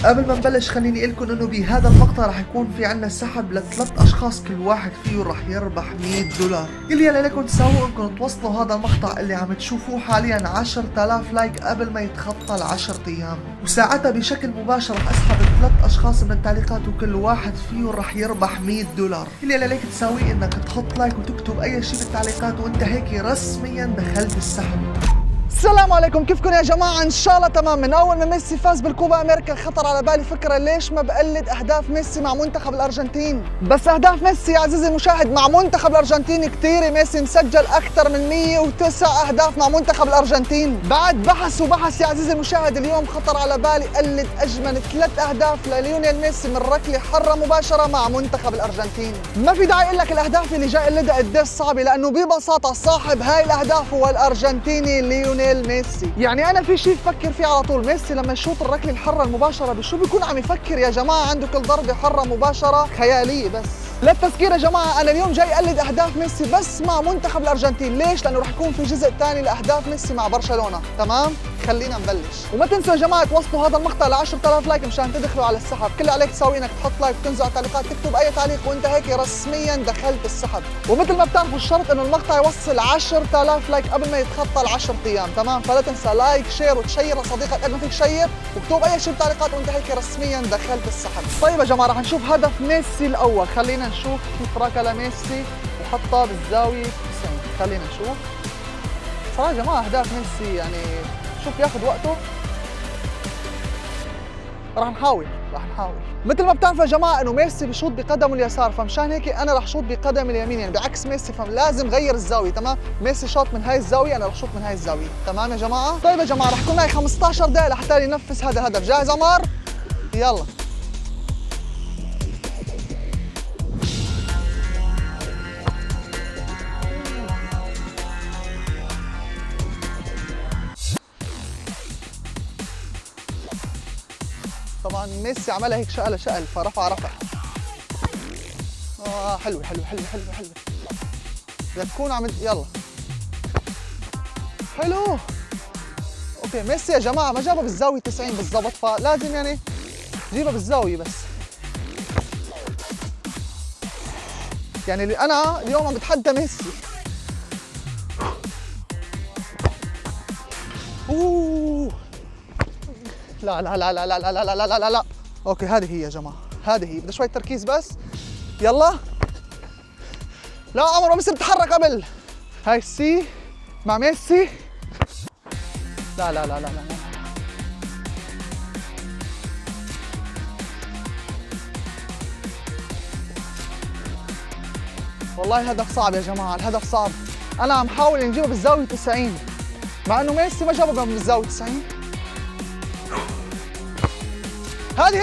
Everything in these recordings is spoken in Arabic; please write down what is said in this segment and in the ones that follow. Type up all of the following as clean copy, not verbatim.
قبل ما نبلش خليني اقول لكم انه بهذا المقطع رح يكون في عنا سحب لثلاث اشخاص، كل واحد فيه رح يربح $100. اللي عليكم تساووا انكم توصلوا هذا المقطع اللي عم تشوفوه حاليا 10,000 لايك قبل ما يتخطى ال10 ايام، وساعتها بشكل مباشر رح اسحب ثلاث اشخاص من التعليقات وكل واحد فيه رح يربح $100. اللي عليك تساويه انك تحط لايك وتكتب اي شيء بالتعليقات وانت هيك رسميا دخلت السحب. السلام عليكم، كيفكم يا جماعة؟ إن شاء الله تمام. من أول ما ميسي فاز بالكوبا أمريكا خطر على بالي فكرة، ليش ما بقلد أهداف ميسي مع منتخب الأرجنتين؟ بس أهداف ميسي يا عزيزي المشاهد مع منتخب الأرجنتين كتير. ميسي مسجل أكثر من 109 أهداف مع منتخب الأرجنتين. بعد بحث يا عزيزي المشاهد اليوم خطر على بالي قلد أجمل 3 أهداف لليونيل ميسي من ركلة حرة مباشرة مع منتخب الأرجنتين. ما في داعي أقول لك الأهداف اللي جاي قلدها قديش صعبة، لأنه ببساطة صاحب هاي الأهداف هو الأرجنتيني ليونيل ميسي. يعني انا في شيء بفكر فيه على طول، ميسي لما يشوط الركله الحره المباشره بشو بيكون عم يفكر يا جماعه؟ عنده كل ضربه حره مباشره خياليه. بس للتذكير يا جماعه انا اليوم جاي اقلد اهداف ميسي بس مع منتخب الارجنتين. ليش؟ لانه رح يكون في جزء ثاني لاهداف ميسي مع برشلونه. تمام، خلينا نبلش. وما تنسوا يا جماعه توصلوا هذا المقطع ل 10,000 لايك مشان تدخلوا على السحب. كل اللي عليك تسوي انك تحط لايك وتنزل على التعليقات تكتب اي تعليق وانت هيك رسميا دخلت السحب. ومثل ما بتعرفوا الشرط انه المقطع يوصل 10,000 لايك قبل ما يتخطى ال10 ايام. تمام، فلا تنسى لايك شير وتشير لصديقك قد ما فيك شير، واكتب اي شيء بالتعليقات وانت هيك رسميا دخلت السحب. طيب يا جماعه رح نشوف هدف ميسي الاول. خلينا نشوف كيف ركله ميسي وحطها بالزاويه 90. خلينا نشوف. صراحه يا جماعه اهداف ميسي يعني شوف ياخذ وقته. رح نحاول. مثل ما بتعرفوا يا جماعه انه ميسي بشوط بقدمه اليسار، فمشان هيك انا رح شوط بقدم اليمين، يعني بعكس ميسي، فلازم غير الزاويه. تمام، ميسي شوط من هاي الزاويه، انا رح شوط من هاي الزاويه. تمام يا جماعه. طيب يا جماعه رح يكون معي 15 دقيقه لحتى ينفذ هذا الهدف. جاهز عمر؟ يلا. طبعا ميسي عملها هيك شقل فرفع. حلوه. بدها تكون عم يلا. حلو. اوكي، ميسي يا جماعه ما جابها بالزاويه 90 بالضبط، فلازم يعني جيبها بالزاويه. بس يعني اللي انا اليوم عم بتحدى ميسي. اوه لا لا لا لا لا لا لا لا لا لا لا. اوكي هذه هي يا جماعه، هذه هي. بدها شويه تركيز بس. يلا. لا عمر ميسي بتحرك قبل. هاي السي مع ميسي. لا لا لا لا لا. والله الهدف صعب يا جماعه، الهدف صعب. انا عم حاول نجيبه بالزاويه 90 مع انه ميسي ما جابه بالزاويه 90. هذه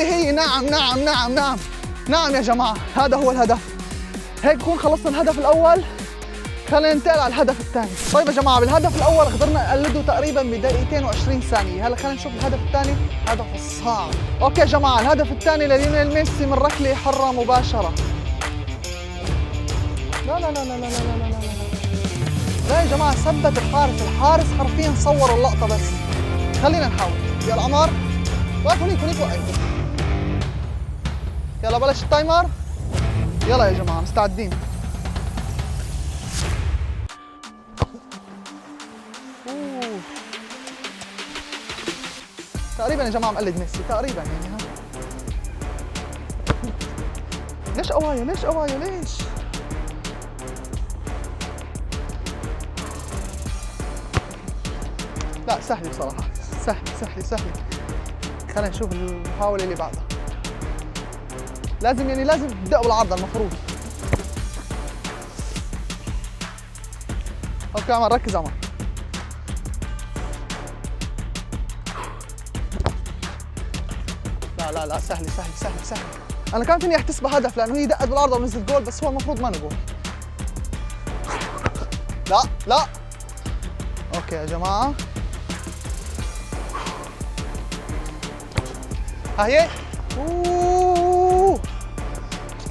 هي. نعم يا جماعة، هذا هو الهدف. هيك نكون خلصنا الهدف الأول. خلينا ننتقل على الهدف الثاني. طيب يا جماعة بالهدف الأول قدرنا نقلده تقريبا بدقيقتين و20 ثانية. هلا خلينا نشوف الهدف الثاني، هدف الصعب. أوكي يا جماعة الهدف الثاني لليونيل ميسي من ركلة حرة مباشرة. لا لا لا لا لا لا لا لا لا يا جماعة، ثبت الحارس حرفيا صور اللقطة. بس خلينا نحاول. يلا عمر وقف هونيك وقف. يلا بلش التايمر. يلا يا جماعة مستعدين. تقريبا يا جماعة مقلد ميسي تقريبا يعني. ها ليش قوايا ليش؟ لا سهلة بصراحة، سهلة. خلينا نشوف المحاولة اللي بعدها. لازم تبدأوا بالعرض المفروض. اوكي عمر ركز عمر. لا سهل. انا كان فيني احتسبها هدف لانه هي دقت بالعرض ونزلت جول، بس هو المفروض ما جول. لا. اوكي يا جماعة ها هي.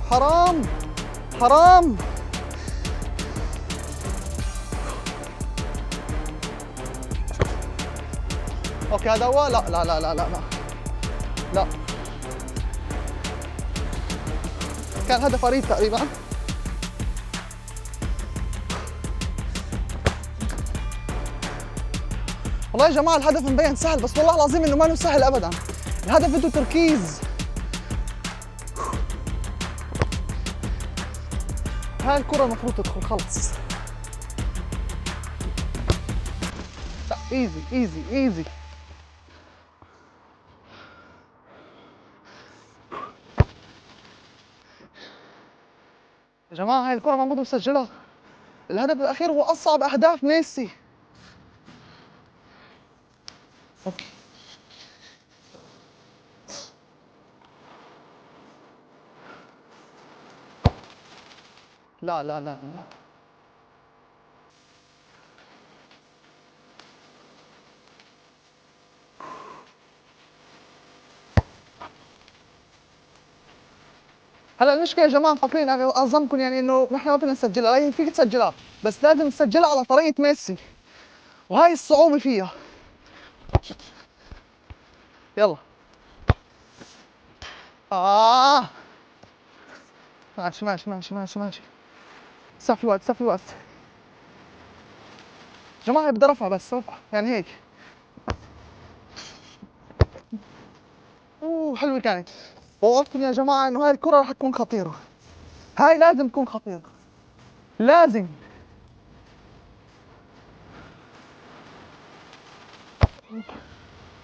حرام. اوكي هذا هو. لا لا لا لا لا لا لا، كان هدف قريب تقريبا. والله يا جماعه الهدف مبين سهل، بس والله العظيم انه ما له سهل ابدا. الهدف بده تركيز. هاي الكرة المفروض تدخل خلص. لا ايزي ايزي ايزي. يا جماعة هاي الكرة المفروض مسجلها. الهدف الأخير هو أصعب أهداف ميسي. اوكي لا لا لا لا. هلا المشكلة يا جماعة فاكرين أظنكم يعني إنه نحن ما بدنا نسجلها، هي فيك تسجلها بس لازم تسجلها على طريقة ميسي، وهاي الصعوبة فيها. يلا ماشي ماشي ماشي ماشي ماشي. لسه في وقت لسه في وقت. يا جماعة بدي رفع بس رفع يعني هيك. حلوة كانت. وقفتني يا جماعة إنه هاي الكرة رح تكون خطيرة. هاي لازم تكون خطيرة. لازم.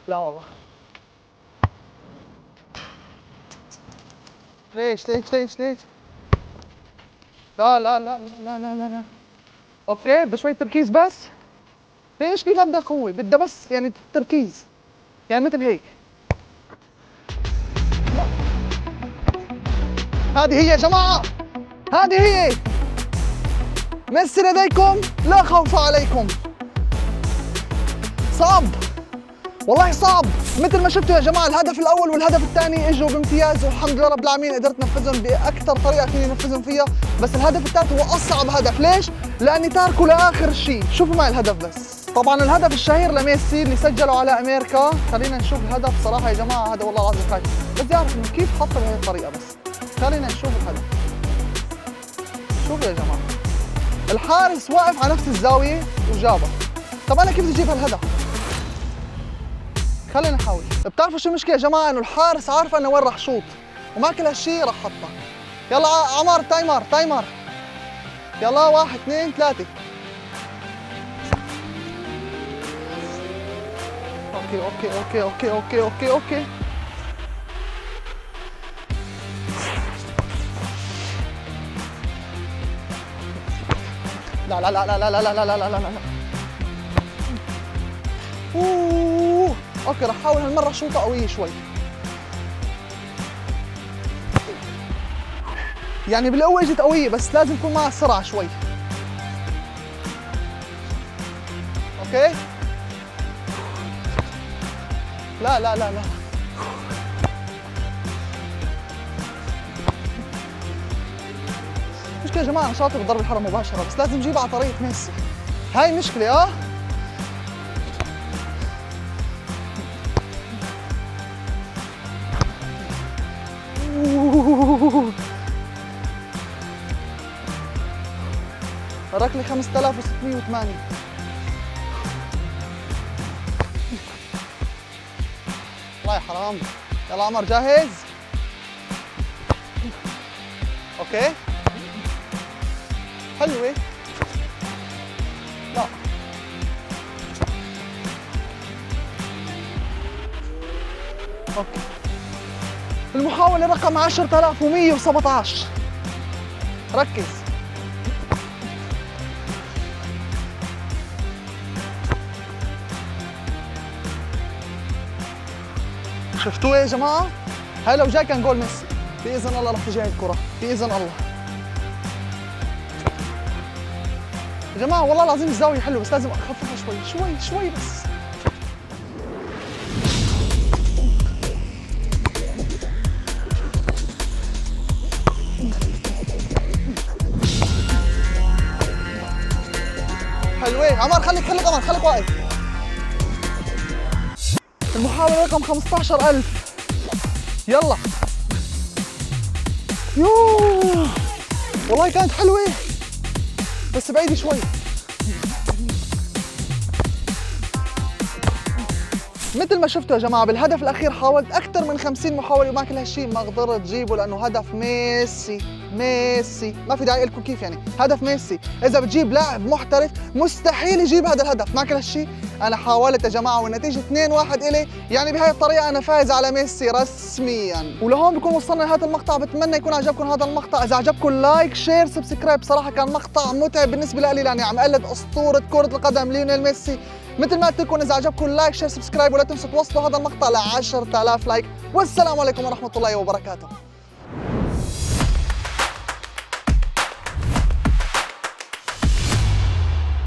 لا والله. ليش ليش ليش ليش؟ لا لا لا لا لا لا لا. اوكي بشوية تركيز بس. ليش في بدها قوة؟ بدها بس يعني تركيز. يعني مثل هيك. هذه هي يا جماعة. هذه هي. ميسي لديكم لا خوف عليكم. صعب. والله صعب. مثل ما شفتوا يا جماعة الهدف الأول والهدف الثاني اجوا بامتياز، والحمد لله رب العالمين قدرت انفذهم بأكثر طريقة فيني انفذهم فيها، بس الهدف الثالث هو أصعب هدف، ليش؟ لأني تاركه لآخر شيء، شوفوا معي الهدف بس. طبعا الهدف الشهير لميسي اللي سجله على أمريكا، خلينا نشوف الهدف صراحة يا جماعة، هذا والله العظيم خايف، بدي أعرف إنه كيف حطه بهي الطريقة بس. خلينا نشوف الهدف. شوفوا يا جماعة. الحارس واقف على نفس الزاوية وجابه. طب أنا كيف بدي أجيب هالهدف؟ خلينا نحاول. بتعرفوا شو المشكلة يا جماعة؟ إنه الحارس عارف أنا وين راح شوط، وما كل هالشيء راح حطها. يلا عمر تايمر تايمر. يلا 1 2 3. اوكي اوكي اوكي اوكي اوكي اوكي اوكي. لا لا لا لا لا لا لا لا لا لا لا. اوكي راح احاول هالمرة شوطة قوية شوي. يعني بالقوة اجت قوية بس لازم يكون معها سرعة شوي. اوكي؟ لا لا لا لا. مشكلة يا جماعة أنا شاطر بضرب الحرة مباشرة، بس لازم أجيبها على طريقة ميسي. هاي المشكلة. ركلي 5608. والله يا حرام. يلا عمر جاهز؟ اوكي حلوة. لا اوكي. المحاولة رقم 10117. ركز. شفتوه يا جماعة؟ هاي لو جاي كان جول ميسي، بإذن الله رح تجي هاي الكرة، بإذن الله. يا جماعة والله العظيم الزاوية حلوة بس لازم أخففها شوي شوي شوي بس. حلوة. عمر خليك عمر خليك واقف. المحاولة رقم 15,000. يلا. يوه والله كانت حلوة بس بعيدة شوي. مثل ما شفتوا يا جماعة بالهدف الأخير حاولت أكثر من 50 محاولة ومع كل هالشيء ما قدرت جيبه لأنه هدف ميسي. ما في داعي لكم كيف يعني، هدف ميسي. إذا بتجيب لاعب محترف مستحيل يجيب هذا الهدف. مع كل هالشيء أنا حاولت يا جماعة والنتيجة 2-1 إلي، يعني بهاي الطريقة أنا فايز على ميسي رسميا. ولهون بكون وصلنا لهذا المقطع، بتمنى يكون عجبكم هذا المقطع. إذا عجبكم لايك شير سبسكرايب. صراحة كان مقطع متعب بالنسبة لي لأني عم أقلد أسطورة كرة القدم ليونيل ميسي. مثل ما قلت لكم إذا عجبكم لايك شير سبسكرايب، ولا تنسوا توصلوا هذا المقطع ل 10,000 لايك. والسلام عليكم ورحمة الله وبركاته.